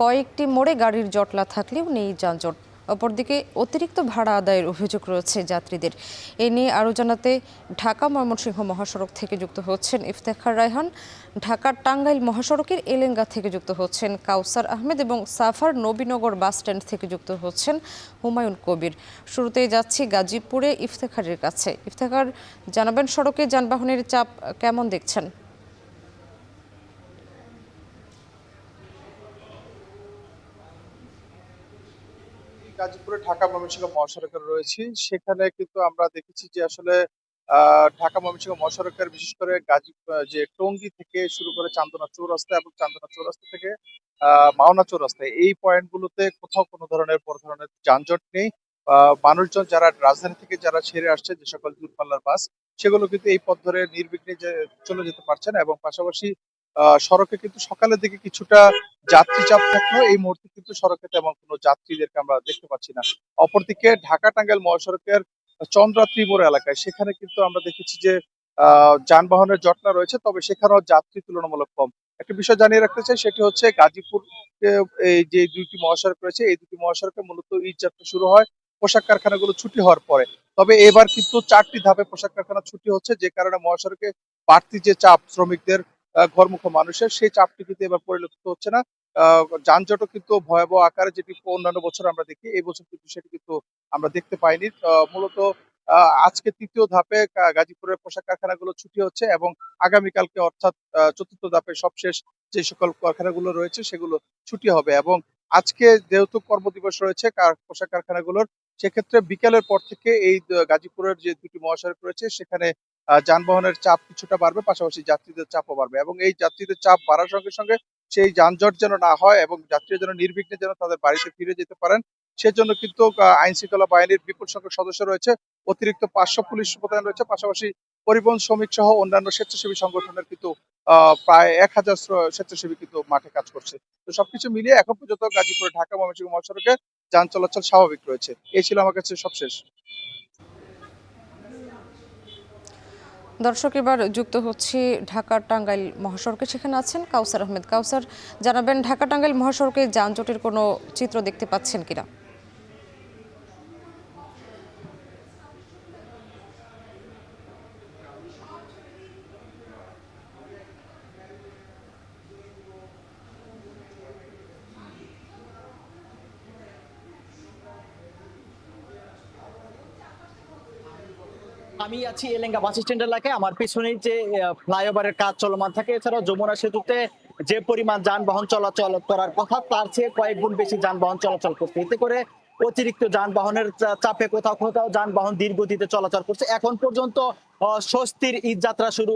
কয়েকটি মোড়ে গাড়ির জটলা থাকলেও নেই যানজট। অপরদিকে অতিরিক্ত ভাড়া আদায়ের অভিযোগ রয়েছে যাত্রীদের। এ নিয়ে আরও জানাতে ঢাকা ময়মনসিংহ মহাসড়ক থেকে যুক্ত হচ্ছেন ইফতেখার রায়হান, ঢাকার টাঙ্গাইল মহাসড়কের এলেঙ্গা থেকে যুক্ত হচ্ছেন কাউসার আহমেদ এবং সাফার নবীনগর বাস স্ট্যান্ড থেকে যুক্ত হচ্ছেন হুমায়ুন কবির। শুরুতেই যাচ্ছি গাজীপুরে ইফতেখারের কাছে। ইফতেখার, জানাবেন সড়কে যানবাহনের চাপ কেমন দেখছেন? গাজীপুরে ঢাকা ময়মনসিংহ মহাসড়কে রয়েছি। সেখানে কিন্তু আমরা দেখেছি যে আসলে ঢাকা ময়মনসিংহ মহাসড়কের বিশেষ করে যে টঙ্গী থেকে শুরু করে চান্দনা চৌরাস্তা এবং চান্দনা চৌরাস্তা থেকে মাওনা চৌরাস্তা, এই পয়েন্ট গুলোতে কোথাও কোনো ধরনের বড় ধরনের যানজট নেই। মানুষজন যারা রাজধানী থেকে যারা ছেড়ে আসছে, যে সকল দূরপাল্লার বাস, সেগুলো কিন্তু এই পথ ধরে নির্বিঘ্নে চলে যেতে পারছেন। এবং পাশাপাশি সড়কে কিন্তু সকালের দিকে কিছুটা যাত্রী চাপ থাকলেও এই মুহূর্তে কিন্তু সড়কে তেমন কোনো যাত্রীদেরকে আমরা দেখতে পাচ্ছি না। অপরদিকে ঢাকা টাঙ্গাইল মহাসড়কের চন্দ্রা ত্রিপুরা এলাকায় সেখানে কিন্তু আমরা দেখেছি যে যানবাহনের জটলা রয়েছে, তবে সেখানেও যাত্রী তুলনামূলক কম। একটা বিষয় জানিয়ে রাখতে চাই, সেটি হচ্ছে গাজীপুর এই যে দুইটি মহাসড়ক রয়েছে, এই দুটি মহাসড়কে মূলত ঈদ যাত্রা শুরু হয় পোশাক কারখানাগুলো ছুটি হওয়ার পরে। তবে এবার কিন্তু ৪টি ধাপে পোশাক কারখানা ছুটি হচ্ছে, যে কারণে মহাসড়কে বাড়তি যে চাপ শ্রমিকদের ঘরমুখো মানুষের, সেই চাপটি কিন্তু এবার পরিলক্ষিত হচ্ছে না। যানজটও কিন্তু ভয়াবহ আকারে, যেটি অন্যান্য বছর আমরা দেখি, এই বছর কিন্তু সেটি কিন্তু আমরা দেখতে পাইনি। মূলত আজকে ৩য় ধাপে গাজীপুরের পোশাক কারখানাগুলো ছুটি হচ্ছে এবং আগামীকালকে অর্থাৎ ৪র্থ ধাপে সবশেষ যে সকল কারখানাগুলো রয়েছে সেগুলো ছুটি হবে। এবং আজকে যেহেতু কর্মদিবস রয়েছে পোশাক কারখানাগুলোর, সেক্ষেত্রে বিকেলের পর থেকে এই গাজীপুরের যে দুটি মহাসড়ক রয়েছে সেখানে যানবাহনের চাপ কিছুটা বাড়বে, পাশাপাশি যাত্রীদের চাপও বাড়বে। এবং এই যাত্রীদের চাপ বাড়ার সঙ্গে সঙ্গে সেই যানজট যেন না হয় এবং যাত্রীরা যেন নির্বিঘ্নে যেন তাদের বাড়িতে ফিরে যেতে পারেন, সেজন্য কিন্তু আইন শৃঙ্খলা বাহিনীর বিপুল সংখ্যক সদস্য রয়েছে, অতিরিক্ত ৫০০ পুলিশ মোতায়েন রয়েছে, পাশাপাশি পরিবহন শ্রমিক সহ অন্যান্য স্বেচ্ছাসেবী সংগঠনের কিন্তু প্রায় ১,০০০ স্বেচ্ছাসেবী কিন্তু মাঠে কাজ করছে। তো সবকিছু মিলিয়ে এখন পর্যন্ত গাজীপুরে ঢাকা ময়মনসিংহ মহাসড়কে যান চলাচল স্বাভাবিক রয়েছে। এই ছিল আমার কাছে সবশেষ। দর্শক, এবার যুক্ত হচ্ছি ঢাকা টাঙ্গাইল মহাসড়কে, সেখানে আছেন কাউসার আহমেদ। কাউসার, জানাবেন ঢাকা টাঙ্গাইল মহাসড়কে যানজটের কোনো চিত্র দেখতে পাচ্ছেন কিনা? আমি আছি এলেঙ্গা বাস স্ট্যান্ড এলাকায়। আমার পিছনেই যে ফ্লাইওভারের কাজ চলমান থাকে, এছাড়াও যমুনা সেতুতে যে পরিমাণ যানবাহন চলাচল করার কথা তার চেয়ে কয়েক গুণ বেশি যানবাহন চলাচল করছে। এতে করে অতিরিক্ত যানবাহনের চাপে কোথাও কোথাও যানবাহন ধীর গতিতে চলাচল করছে। এখন পর্যন্ত স্বস্তির ঈদ যাত্রা শুরু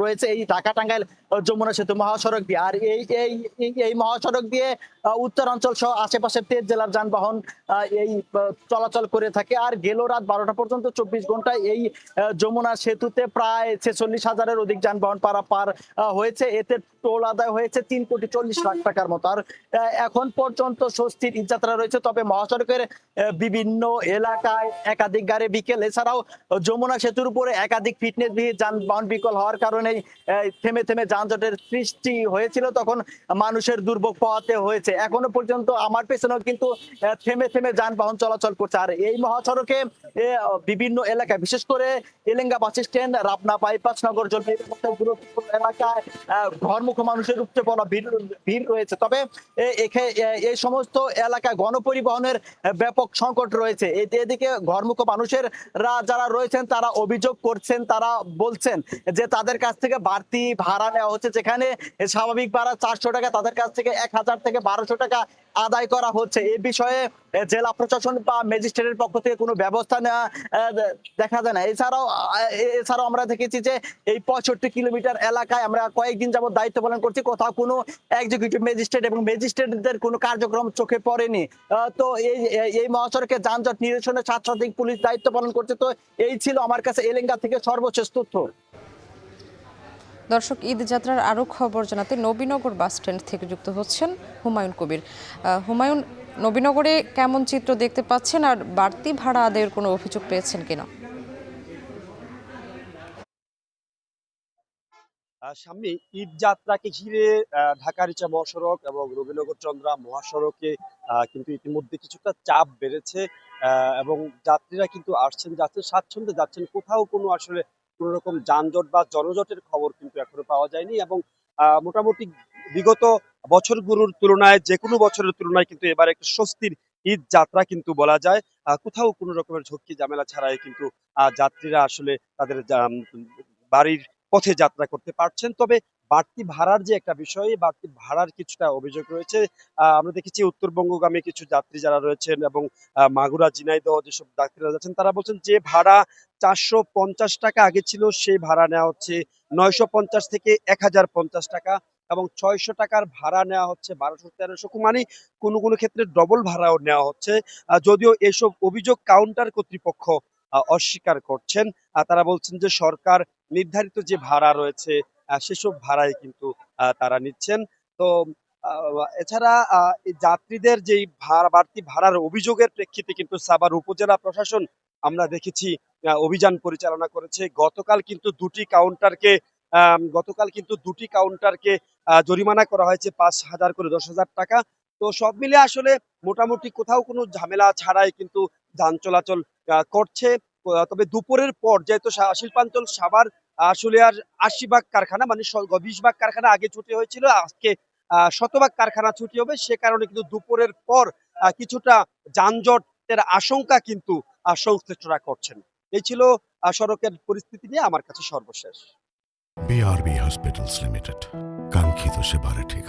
রয়েছে এই ঢাকা টাঙ্গাইল যমুনা সেতু মহাসড়ক দিয়ে। আর এই মহাসড়ক দিয়ে উত্তরাঞ্চল সহ আশেপাশের 13 জেলার যানবাহন এই চলাচল করে থাকে। আর গেল রাত 12টা পর্যন্ত 24 ঘন্টায় এই যমুনা সেতুতে প্রায় 46,000-এর অধিক যানবাহন পারাপার হয়েছে। এতে টোল আদায় হয়েছে 3,40,00,000 টাকার মতো। আর এখন পর্যন্ত স্বস্তির ঈদযাত্রা রয়েছে। তবে মহাসড়কের বিভিন্ন এলাকায় একাধিক গাড়ি বিকেল, এছাড়াও যমুনা সেতুর উপরে একাধিক ফিটনেস বিহীন যানবাহন বিকল হওয়ার কারণে থেমে থেমে যানজটের সৃষ্টি হয়েছিল, তখন মানুষের দুর্ভোগ পোহাতে হয়েছে। এখনো পর্যন্ত আমার পেছনেও কিন্তু থেমে থেমে যানবাহন চলাচল করছে। আর এই মহাসড়কে বিভিন্ন এলাকায়, বিশেষ করে Elenga bus stand, Rabna bypass, নগর জলপাইগুড়ি গুরুত্বপূর্ণ এলাকায় ঘরমুখ মানুষের উপচে পড়া ভিড় রয়েছে। তবে এই সমস্ত এলাকায় গণপরিবহনের ব্যাপক সংকট রয়েছে। এদিকে ঘরমুখ মানুষের যারা রয়েছেন তারা অভিযোগ করছেন, তারা বলছেন যে তাদের কাছ থেকে বাড়তি ভাড়া নেওয়া হচ্ছে। যেখানে স্বাভাবিক ভাড়া 400 টাকা, তাদের কাছ থেকে 1,000 থেকে 1,200 টাকা আদায় করা হচ্ছে। এই বিষয়ে জেলা প্রশাসন বা ম্যাজিস্ট্রেটের পক্ষ থেকে কোনো ব্যবস্থা নেওয়া দেখা যায় না। এছাড়াও আমরা দেখেছি যে এই 65 কিলোমিটার এলাকায় আমরা কয়েকদিন যাবত দায়িত্ব পালন করছি, কোথাও কোনো এক্সিকিউটিভ ম্যাজিস্ট্রেট এবং ম্যাজিস্ট্রেটদের কোনো কার্যক্রম চোখে পড়েনি। তো এই মহাসড়কে যানজট নিরসনে শতাধিক পুলিশ দায়িত্ব পালন করছে। তো এই ছিল আমার কাছে এলেঙ্গা থেকে সর্বশেষ তথ্য। দর্শক, ঈদ যাত্রার আরও খবর জানাতে নবীনগর বাস স্ট্যান্ড থেকে যুক্ত হচ্ছেন হুমায়ুন কবির। হুমায়ুন, নবীনগরে কেমন চিত্র দেখতে পাচ্ছেন আর বাড়তি ভাড়া আদায়ের কোনো অভিযোগ পেয়েছেন কিনা? সামনে ঈদ যাত্রাকে ঘিরে ঢাকা-রিচা মহাসড়ক এবং রবীন্দ্রনগর চন্দ্রা মহাসড়কে কিন্তু ইতিমধ্যে কিছুটা চাপ বেড়েছে এবং যাত্রীরা কিন্তু আসছেন যাচ্ছেন স্বাচ্ছন্দ্যে যাচ্ছেন, কোথাও কোনো আসলে কোনো রকম যানজট বা জনজটের খবর কিন্তু এখনো পাওয়া যায়নি এবং মোটামুটি বিগত বছরগুলোর তুলনায় যে কোনো বছরের তুলনায় কিন্তু এবার একটা স্বস্তির ঈদ যাত্রা কিন্তু বলা যায়। কোথাও কোনো রকমের ঝক্কি ঝামেলা ছাড়াই কিন্তু যাত্রীরা আসলে তাদের বাড়ির পথে যাত্রা করতে পারছেন। তবে বাড়তি ভাড়ার যে একটা বিষয়, বাড়তি ভাড়ার কিছুটা অভিযোগ রয়েছে। আমরা দেখেছি উত্তরবঙ্গগামী কিছু যাত্রী যারা রয়েছেন এবং মাগুরা, ঝিনাইদহ যেসব যাত্রীরা যাচ্ছেন তারা বলছেন যে ভাড়া 450 টাকা আগে ছিল, সেই ভাড়া নেওয়া হচ্ছে 950 থেকে 1050 টাকা এবং 600 টাকার ভাড়া নেওয়া হচ্ছে 1200-1300, মানে কোনো কোনো ক্ষেত্রে ডবল ভাড়াও নেওয়া হচ্ছে। যদিও এসব অভিযোগ কাউন্টার কর্তৃপক্ষ অস্বীকার করছেন। তারা বলছেন যে সরকার নির্ধারিত যে ভাড়া রয়েছে সেসব ভাড়াই কিন্তু তারা নিচ্ছেন। তো এছাড়া এই যাত্রীদের যেই বাড়তি ভাড়ার অভিযোগের প্রেক্ষিতে কিন্তু সাভার উপজেলা প্রশাসন আমরা দেখেছি অভিযান পরিচালনা করেছে। গতকাল কিন্তু দুটি কাউন্টারকে জরিমানা করা হয়েছে 5,000 করে 10,000 টাকা। তো সব মিলে আসলে মোটামুটি কোথাও কোনো ঝামেলা ছাড়াই কিন্তু যান চলাচল করছে। তবে দুপুরের পর যেহেতু শিল্পাঞ্চল সাভার আশুলিয়ার 80 ভাগ কারখানা, মানে 20 ভাগ কারখানা আগে ছুটি হয়েছিল, আজকে 100 ভাগ কারখানা ছুটি হবে, সে কারণে কিন্তু দুপুরের পর কিছুটা যানজটের আশঙ্কা কিন্তু সংশ্লিষ্টরা করছেন। এই ছিল সড়কের পরিস্থিতি নিয়ে আমার কাছে সর্বশেষ। BRB Hospitals Limited, কাঙ্ক্ষিত সেবার ঠিকানা।